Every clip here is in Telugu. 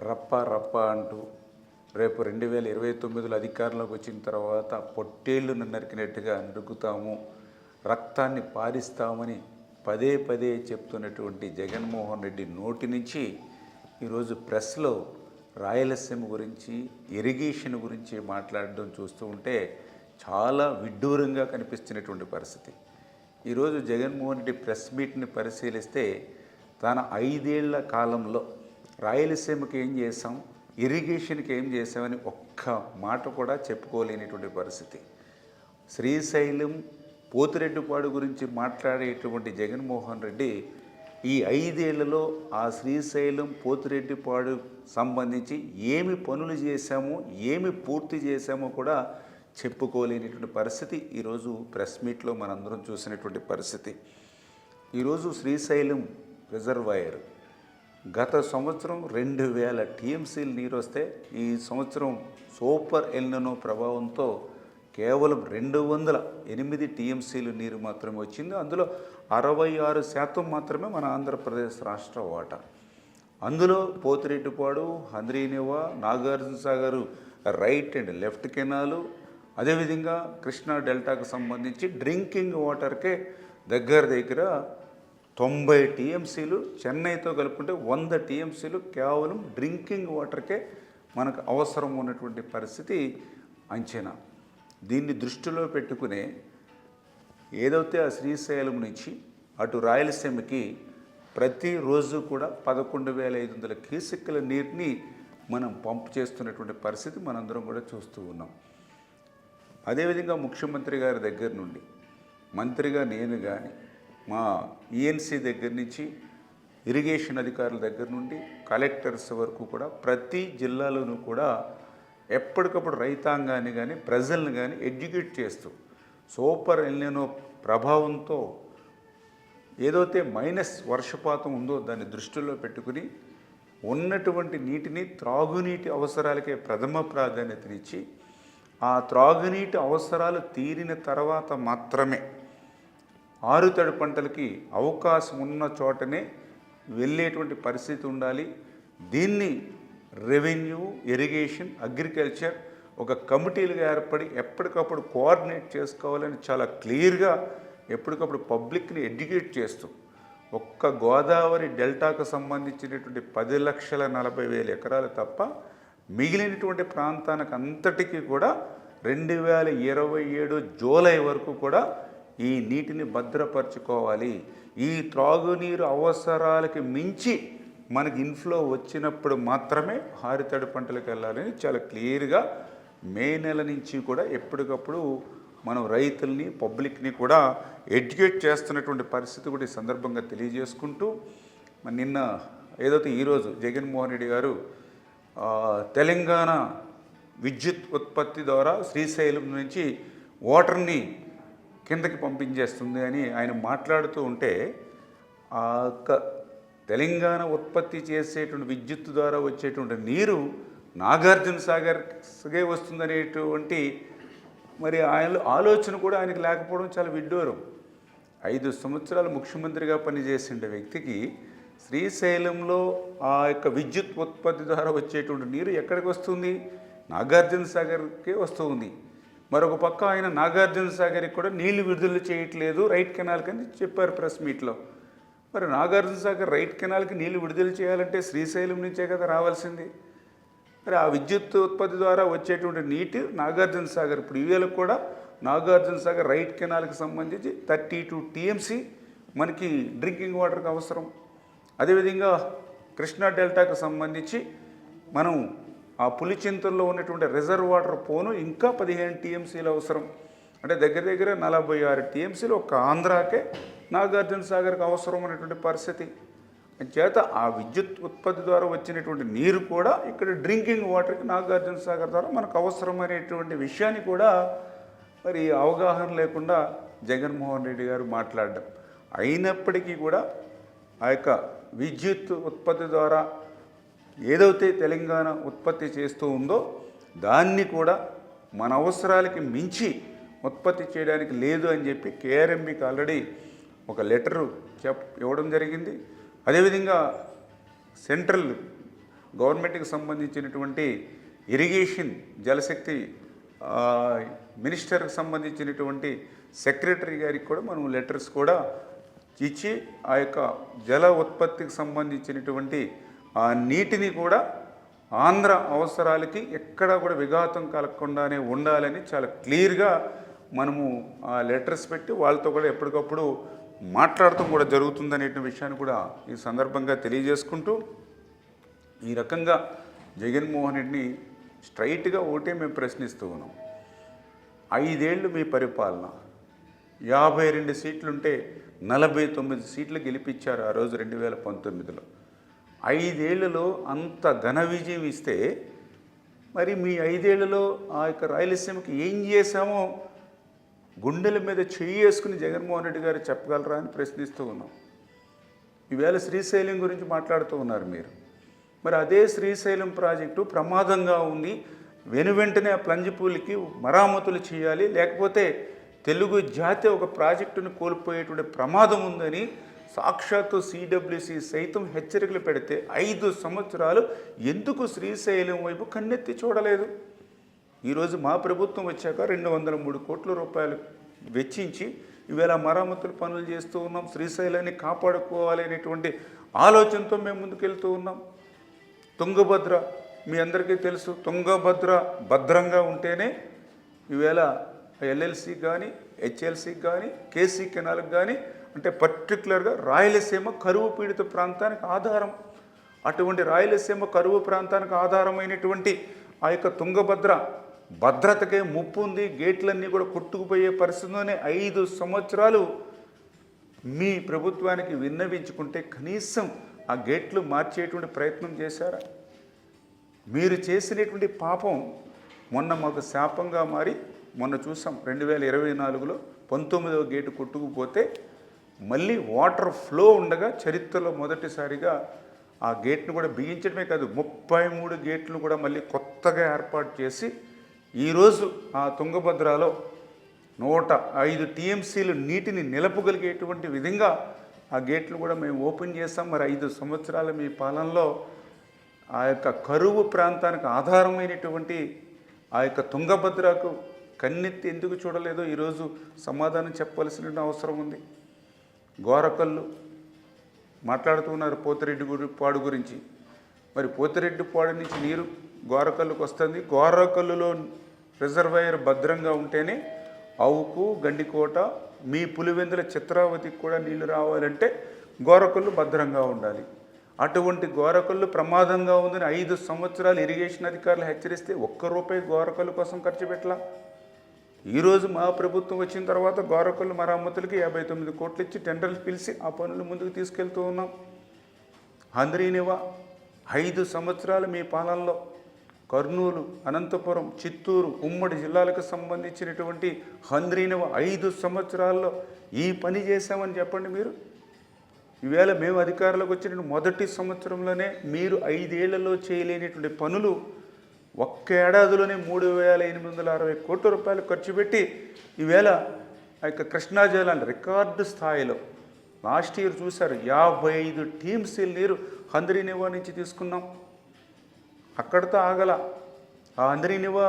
రప్ప రప్ప అంటూ రేపు 2029లో అధికారంలోకి వచ్చిన తర్వాత పొట్టేళ్లను నరికినట్టుగా నరుకుతాము, రక్తాన్ని పారిస్తామని పదే పదే చెప్తున్నటువంటి జగన్మోహన్ రెడ్డి నోటి నుంచి ఈరోజు ప్రెస్లో రాయలసీమ గురించి, ఇరిగేషన్ గురించి మాట్లాడడం చూస్తూ ఉంటే చాలా విడ్డూరంగా కనిపిస్తున్నటువంటి పరిస్థితి. ఈరోజు జగన్మోహన్ రెడ్డి ప్రెస్ మీట్ని పరిశీలిస్తే తన 5 ఏళ్ల కాలంలో రాయలసీమకి ఏం చేసాం, ఇరిగేషన్కి ఏం చేసామని ఒక్క మాట కూడా చెప్పుకోలేనిటువంటి పరిస్థితి. శ్రీశైలం, పోతిరెడ్డిపాడు గురించి మాట్లాడేటువంటి జగన్మోహన్ రెడ్డి ఈ 5 ఏళ్లలో ఆ శ్రీశైలం, పోతిరెడ్డిపాడు సంబంధించి ఏమి పనులు చేశామో, ఏమి పూర్తి చేశామో కూడా చెప్పుకోలేనిటువంటి పరిస్థితి ఈరోజు ప్రెస్ మీట్లో మనందరం చూసినటువంటి పరిస్థితి. ఈరోజు శ్రీశైలం రిజర్వాయర్ గత సంవత్సరం 2000 టీఎంసీలు నీరు వస్తే ఈ సంవత్సరం సూపర్ ఎల్నినో ప్రభావంతో కేవలం 208 టీఎంసీలు నీరు మాత్రమే వచ్చింది. అందులో 66% మాత్రమే మన ఆంధ్రప్రదేశ్ రాష్ట్ర వాటా. అందులో Pothireddypadu, Handri-Neeva, Nagarjuna Sagar right and left canal, అదేవిధంగా కృష్ణా డెల్టాకు సంబంధించి డ్రింకింగ్ వాటర్కే దగ్గర 90 టీఎంసీలు, చెన్నైతో కలుపుకుంటే 100 టీఎంసీలు కేవలం డ్రింకింగ్ వాటర్కే మనకు అవసరం ఉన్నటువంటి పరిస్థితి అంచనా. దీన్ని దృష్టిలో పెట్టుకునే ఏదైతే ఆ శ్రీశైలం నుంచి అటు రాయలసీమకి ప్రతిరోజు కూడా 11,500 క్యూసెక్కుల నీటిని మనం పంపు చేస్తున్నటువంటి పరిస్థితి మనందరం కూడా చూస్తూ ఉన్నాం. అదేవిధంగా ముఖ్యమంత్రి గారి దగ్గర నుండి, మంత్రిగా నేను కానీ, మా ఈఎన్సీ దగ్గర నుంచి, ఇరిగేషన్ అధికారుల దగ్గర నుండి కలెక్టర్స్ వరకు కూడా ప్రతి జిల్లాలోనూ కూడా ఎప్పటికప్పుడు రైతాంగాన్ని కానీ, ప్రజల్ని కానీ ఎడ్యుకేట్ చేస్తూ సూపర్ ఎల్నినో ప్రభావంతో ఏదైతే మైనస్ వర్షపాతం ఉందో దాన్ని దృష్టిలో పెట్టుకుని ఉన్నటువంటి నీటిని త్రాగునీటి అవసరాలకే ప్రథమ ప్రాధాన్యతనిచ్చి ఆ త్రాగునీటి అవసరాలు తీరిన తర్వాత మాత్రమే ఆరుతడి పంటలకి అవకాశం ఉన్న చోటనే వెళ్ళేటువంటి పరిస్థితి ఉండాలి. దీన్ని రెవెన్యూ, ఇరిగేషన్, అగ్రికల్చర్ ఒక కమిటీలుగా ఏర్పడి ఎప్పటికప్పుడు కోఆర్డినేట్ చేసుకోవాలని చాలా క్లియర్గా ఎప్పటికప్పుడు పబ్లిక్ని ఎడ్యుకేట్ చేస్తూ ఒక్క గోదావరి డెల్టాకు సంబంధించినటువంటి 10,40,000 ఎకరాలు తప్ప మిగిలినటువంటి ప్రాంతానికి అంతటికీ కూడా 2027 జూలై వరకు కూడా ఈ నీటిని భద్రపరచుకోవాలి. ఈ త్రాగునీరు అవసరాలకి మించి మనకి ఇన్ఫ్లో వచ్చినప్పుడు మాత్రమే హారితడి పంటలకు వెళ్ళాలని చాలా క్లియర్గా మే నెల నుంచి కూడా ఎప్పటికప్పుడు మనం రైతుల్ని, పబ్లిక్ని కూడా ఎడ్యుకేట్ చేస్తున్నటువంటి పరిస్థితి కూడా ఈ సందర్భంగా తెలియజేసుకుంటూ, నిన్న ఏదైతే ఈరోజు జగన్మోహన్ రెడ్డి గారు తెలంగాణ విద్యుత్ ఉత్పత్తి ద్వారా శ్రీశైలం నుంచి వాటర్ని కిందకి పంపించేస్తుంది అని ఆయన మాట్లాడుతూ ఉంటే, ఆ తెలంగాణ ఉత్పత్తి చేసేటువంటి విద్యుత్ ద్వారా వచ్చేటువంటి నీరు నాగార్జున సాగర్కే వస్తుందనేటువంటి మరి ఆయన ఆలోచన కూడా ఆయనకు లేకపోవడం చాలా విడ్డూరం. 5 సంవత్సరాలు ముఖ్యమంత్రిగా పనిచేసిన వ్యక్తికి శ్రీశైలంలో ఆ యొక్క విద్యుత్ ఉత్పత్తి ద్వారా వచ్చేటువంటి నీరు ఎక్కడికి వస్తుంది? నాగార్జున సాగర్కే వస్తుంది. మరొక పక్క ఆయన నాగార్జున సాగర్కి కూడా నీళ్లు విడుదల చేయట్లేదు రైట్ కెనాల్కి అని చెప్పారు ప్రెస్ మీట్లో. మరి నాగార్జున సాగర్ రైట్ కెనాల్కి నీళ్లు విడుదల చేయాలంటే శ్రీశైలం నుంచే కదా రావాల్సింది. మరి ఆ విద్యుత్ ఉత్పత్తి ద్వారా వచ్చేటువంటి నీటి నాగార్జున సాగర్ ఇప్పుడు ఇవేళకు కూడా నాగార్జున సాగర్ రైట్ కెనాల్కి సంబంధించి 32 టీఎంసీ మనకి డ్రింకింగ్ వాటర్కి అవసరం. అదేవిధంగా కృష్ణా డెల్టాకు సంబంధించి మనం ఆ పులిచింతల్లో ఉన్నటువంటి రిజర్వ్ వాటర్ పోను ఇంకా 15 టీఎంసీలు అవసరం. అంటే దగ్గర 46 టీఎంసీలు ఒక ఆంధ్రాకే నాగార్జున సాగర్కి అవసరం అనేటువంటి పరిస్థితి. చేత ఆ విద్యుత్ ఉత్పత్తి ద్వారా వచ్చినటువంటి నీరు కూడా ఇక్కడ డ్రింకింగ్ వాటర్కి నాగార్జున సాగర్ ద్వారా మనకు అవసరం అనేటువంటి విషయాన్ని కూడా మరి అవగాహన లేకుండా జగన్మోహన్ రెడ్డి గారు మాట్లాడడం. అయినప్పటికీ కూడా ఆ యొక్క విద్యుత్ ఉత్పత్తి ద్వారా ఏదైతే తెలంగాణ ఉత్పత్తి చేస్తూ ఉందో దాన్ని కూడా మన అవసరాలకి మించి ఉత్పత్తి చేయడానికి లేదు అని చెప్పి కేఆర్ఎంబీకి ఆల్రెడీ ఒక లెటరు ఇవ్వడం జరిగింది. అదేవిధంగా సెంట్రల్ గవర్నమెంట్కి సంబంధించినటువంటి ఇరిగేషన్ జలశక్తి మినిస్టర్కి సంబంధించినటువంటి సెక్రటరీ గారికి కూడా మనం లెటర్స్ కూడా ఇచ్చి ఆ యొక్క జల ఉత్పత్తికి సంబంధించినటువంటి ఆ నీటిని కూడా ఆంధ్ర అవసరాలకి ఎక్కడా కూడా విఘాతం కలగకుండానే ఉండాలని చాలా క్లియర్గా మనము ఆ లెటర్స్ పెట్టి వాళ్ళతో కూడా ఎప్పటికప్పుడు మాట్లాడటం కూడా జరుగుతుందనే విషయాన్ని కూడా ఈ సందర్భంగా తెలియజేసుకుంటూ ఈ రకంగా జగన్మోహన్ రెడ్డిని స్ట్రైట్గా ఒకటే మేము ప్రశ్నిస్తూ ఉన్నాం. 5 ఏళ్ళు మీ పరిపాలన, 52 సీట్లుంటే 49 సీట్లు గెలిపించారు ఆ రోజు 2019లో. 5 ఏళ్లలో అంత ఘన విజయం ఇస్తే మరి మీ 5 ఏళ్లలో ఆ యొక్క రాయలసీమకి ఏం చేశామో గుండెల మీద చెయ్యి వేసుకుని జగన్మోహన్ రెడ్డి గారు చెప్పగలరా అని ప్రశ్నిస్తూ ఉన్నాం. ఈవేళ శ్రీశైలం గురించి మాట్లాడుతూ ఉన్నారు మీరు. మరి అదే శ్రీశైలం ప్రాజెక్టు ప్రమాదంగా ఉంది, వెనువెంటనే ఆ ప్లంజ్ పూల్కి మరామతులు చేయాలి, లేకపోతే తెలుగు జాతి ఒక ప్రాజెక్టును కోల్పోయేటువంటి ప్రమాదం ఉందని సాక్షాత్తు సిడబ్ల్యూసి సైతం హెచ్చరికలు పెడితే 5 సంవత్సరాలు ఎందుకు శ్రీశైలం వైపు కన్నెత్తి చూడలేదు? ఈరోజు మా ప్రభుత్వం వచ్చాక 203 కోట్ల రూపాయలు వెచ్చించి ఈవేళ మరామతుల పనులు చేస్తూ ఉన్నాం. శ్రీశైలాన్ని కాపాడుకోవాలి అనేటువంటి ఆలోచనతో మేము ముందుకెళ్తూ ఉన్నాం. తుంగభద్ర మీ అందరికీ తెలుసు, తుంగభద్ర భద్రంగా ఉంటేనే ఈవేళ ఎల్ఎల్సి కానీ హెచ్ఎల్సికి కానీ కేసీ కెనాల్కి కానీ అంటే పర్టికులర్గా రాయలసీమ కరువు పీడిత ప్రాంతానికి ఆధారం. అటువంటి రాయలసీమ కరువు ప్రాంతానికి ఆధారమైనటువంటి ఆ యొక్క తుంగభద్ర భద్రతకే ముప్పు ఉంది, గేట్లన్నీ కూడా కొట్టుకుపోయే పరిస్థితిలోనే 5 సంవత్సరాలు మీ ప్రభుత్వానికి విన్నవించుకుంటే కనీసం ఆ గేట్లు మార్చేటువంటి ప్రయత్నం చేశారా? మీరు చేసినటువంటి పాపం మొన్న మాకు శాపంగా మారి మొన్న చూసాం 2024లో 19వ గేటు కొట్టుకుపోతే మళ్ళీ వాటర్ ఫ్లో ఉండగా చరిత్రలో మొదటిసారిగా ఆ గేట్ను కూడా బిగించడమే కాదు 33 గేట్లు కూడా మళ్ళీ కొత్తగా ఏర్పాటు చేసి ఈరోజు ఆ తుంగభద్రలో 105 టీఎంసీలు నీటిని నిలపగలిగేటువంటి విధంగా ఆ గేట్లు కూడా మేము ఓపెన్ చేస్తాం. మరి 5 సంవత్సరాల మీ పాలనలో ఆ యొక్క కరువు ప్రాంతానికి ఆధారమైనటువంటి ఆ యొక్క తుంగభద్రకు కన్నెత్తి ఎందుకు చూడలేదో ఈరోజు సమాధానం చెప్పవలసిన అవసరం ఉంది. గోరకల్లు మాట్లాడుతున్నారు పోతిరెడ్డిపాడు గురించి. మరి పోతిరెడ్డిపాడు నుంచి నీరు గోరకల్లుకు వస్తుంది. గోరకల్లులో రిజర్వాయర్ భద్రంగా ఉంటేనే అవుకు గండికోట మీ పులివెందుల చిత్రావతికి కూడా నీళ్లు రావాలంటే గోరకల్లు భద్రంగా ఉండాలి. అటువంటి గోరకల్లు ప్రమాదంగా ఉందని 5 సంవత్సరాలు ఇరిగేషన్ అధికారులు హెచ్చరిస్తే ₹1 గోరకల్లు కోసం ఖర్చు పెట్టలా. ఈరోజు మా ప్రభుత్వం వచ్చిన తర్వాత గోరకల్లు మరమ్మతులకి 59 కోట్లు ఇచ్చి టెండర్లు పిలిచి ఆ పనులు ముందుకు తీసుకెళ్తూ ఉన్నాం. హంద్రీనివా 5 సంవత్సరాలు మీ పాలనలో కర్నూలు, అనంతపురం, చిత్తూరు ఉమ్మడి జిల్లాలకు సంబంధించినటువంటి హంద్రీనివా 5 సంవత్సరాల్లో ఈ పని చేశామని చెప్పండి మీరు. ఈవేళ మేము అధికారంలోకి వచ్చిన మొదటి సంవత్సరంలోనే మీరు 5 ఏళ్లలో చేయలేనటువంటి పనులు ఒక్క ఏడాదిలోనే 3,860 కోట్ల రూపాయలు ఖర్చు పెట్టి ఈవేళ ఆ యొక్క కృష్ణా జలాన్ని రికార్డు స్థాయిలో లాస్ట్ ఇయర్ చూశారు 55 టీఎంసీల నీరు హంద్రీనివా నుంచి తీసుకున్నాం. అక్కడితో ఆగల. ఆ హంద్రీనివా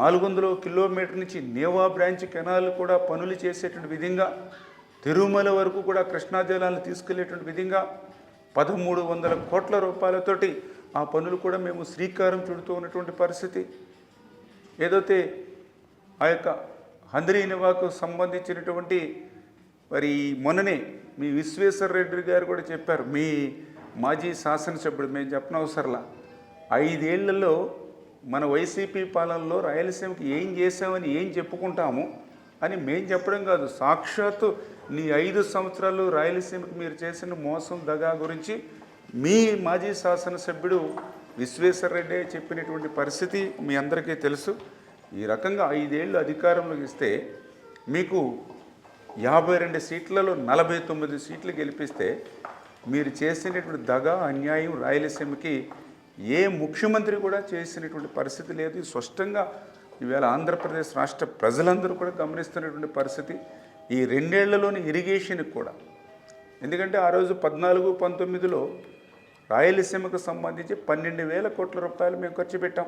400 కిలోమీటర్ నుంచి నేవా బ్రాంచ్ కెనాల్ కూడా పనులు చేసేటువంటి విధంగా తిరుమల వరకు కూడా కృష్ణా జలాలను తీసుకెళ్లేటువంటి విధంగా 1,300 కోట్ల రూపాయలతోటి ఆ పనులు కూడా మేము శ్రీకారం చుడుతూ ఉన్నటువంటి పరిస్థితి. ఏదైతే ఆ యొక్క హంద్రీనివాకు సంబంధించినటువంటి మరి మొన్ననే మీ విశ్వేశ్వర రెడ్డి గారు కూడా చెప్పారు, మీ మాజీ శాసనసభ్యుడు, మేము చెప్పనవసరంలా 5 ఏళ్లలో మన వైసీపీ పాలనలో రాయలసీమకి ఏం చేసామని ఏం చెప్పుకుంటాము అని మేము చెప్పడం కాదు, సాక్షాత్తు నీ 5 సంవత్సరాలు రాయలసీమకి మీరు చేసిన మోసం దగా గురించి మీ మాజీ శాసనసభ్యుడు విశ్వేశ్వర రెడ్డి చెప్పినటువంటి పరిస్థితి మీ అందరికీ తెలుసు. ఈ రకంగా 5 ఏళ్ళు అధికారంలోకి ఇస్తే మీకు 52 సీట్లలో 49 సీట్లు గెలిపిస్తే మీరు చేసినటువంటి దగా అన్యాయం రాయలసీమకి ఏ ముఖ్యమంత్రి కూడా చేసినటువంటి పరిస్థితి లేదు. స్పష్టంగా ఈవేళ ఆంధ్రప్రదేశ్ రాష్ట్ర ప్రజలందరూ కూడా గమనిస్తున్నటువంటి పరిస్థితి. ఈ 2 ఏళ్లలోని ఇరిగేషన్కి కూడా, ఎందుకంటే ఆ రోజు 14, 19లో రాయలసీమకు సంబంధించి 12,000 కోట్ల రూపాయలు మేము ఖర్చు పెట్టాం.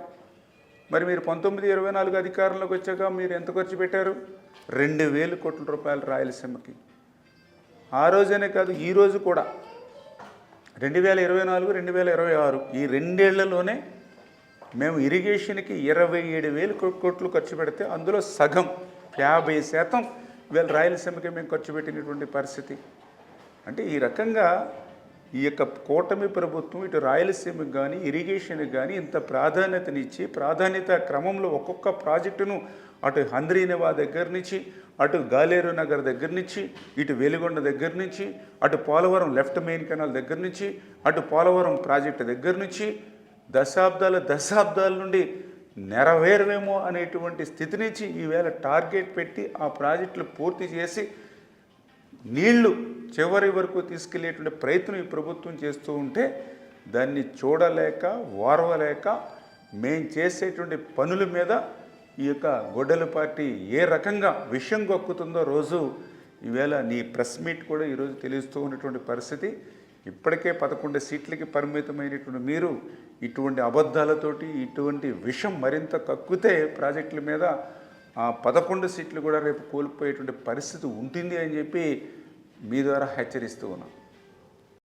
మరి మీరు 19-24 అధికారంలోకి వచ్చాక మీరు ఎంత ఖర్చు పెట్టారు? 2,000 కోట్ల రూపాయలు రాయలసీమకి. ఆ రోజనే కాదు, ఈ రోజు కూడా 2024, 2026 ఈ 2 ఏళ్లలోనే మేము ఇరిగేషన్కి 27,000 కోట్లు ఖర్చు పెడితే అందులో సగం 50% వీళ్ళ రాయలసీమకి మేము ఖర్చు పెట్టినటువంటి పరిస్థితి. అంటే ఈ రకంగా ఈ యొక్క కూటమి ప్రభుత్వం ఇటు రాయలసీమకు కానీ ఇరిగేషన్కి కానీ ఇంత ప్రాధాన్యతనిచ్చి ప్రాధాన్యత క్రమంలో ఒక్కొక్క ప్రాజెక్టును అటు హంద్రీనివా దగ్గర నుంచి, అటు గాలేరు నగర్ దగ్గర నుంచి, ఇటు వెలిగొండ దగ్గర నుంచి, అటు పోలవరం లెఫ్ట్ మెయిన్ కెనాల్ దగ్గర నుంచి, అటు పోలవరం ప్రాజెక్టు దగ్గర నుంచి దశాబ్దాల నుండి నెరవేరవేమో అనేటువంటి స్థితి నుంచి ఈవేళ టార్గెట్ పెట్టి ఆ ప్రాజెక్టులు పూర్తి చేసి నీళ్లు చివరి వరకు తీసుకెళ్లేటువంటి ప్రయత్నం ఈ ప్రభుత్వం చేస్తూ ఉంటే దాన్ని చూడలేక ఓర్వలేక మేం చేసేటువంటి పనుల మీద ఈ యొక్క గొడ్డల పార్టీ ఏ రకంగా విషయం గొక్కుతుందో రోజు ఈవేళ నీ ప్రెస్ మీట్ కూడా ఈరోజు తెలుస్తూ ఉన్నటువంటి పరిస్థితి. ఇప్పటికే 11 సీట్లకి పరిమితమైనటువంటి మీరు ఇటువంటి అబద్ధాలతోటి ఇటువంటి విషం మరింత కక్కితే ప్రాజెక్టుల మీద ఆ 11 సీట్లు కూడా రేపు కోల్పోయేటువంటి పరిస్థితి ఉంటుంది అని చెప్పి మీ ద్వారా హెచ్చరిస్తూ ఉన్నాం.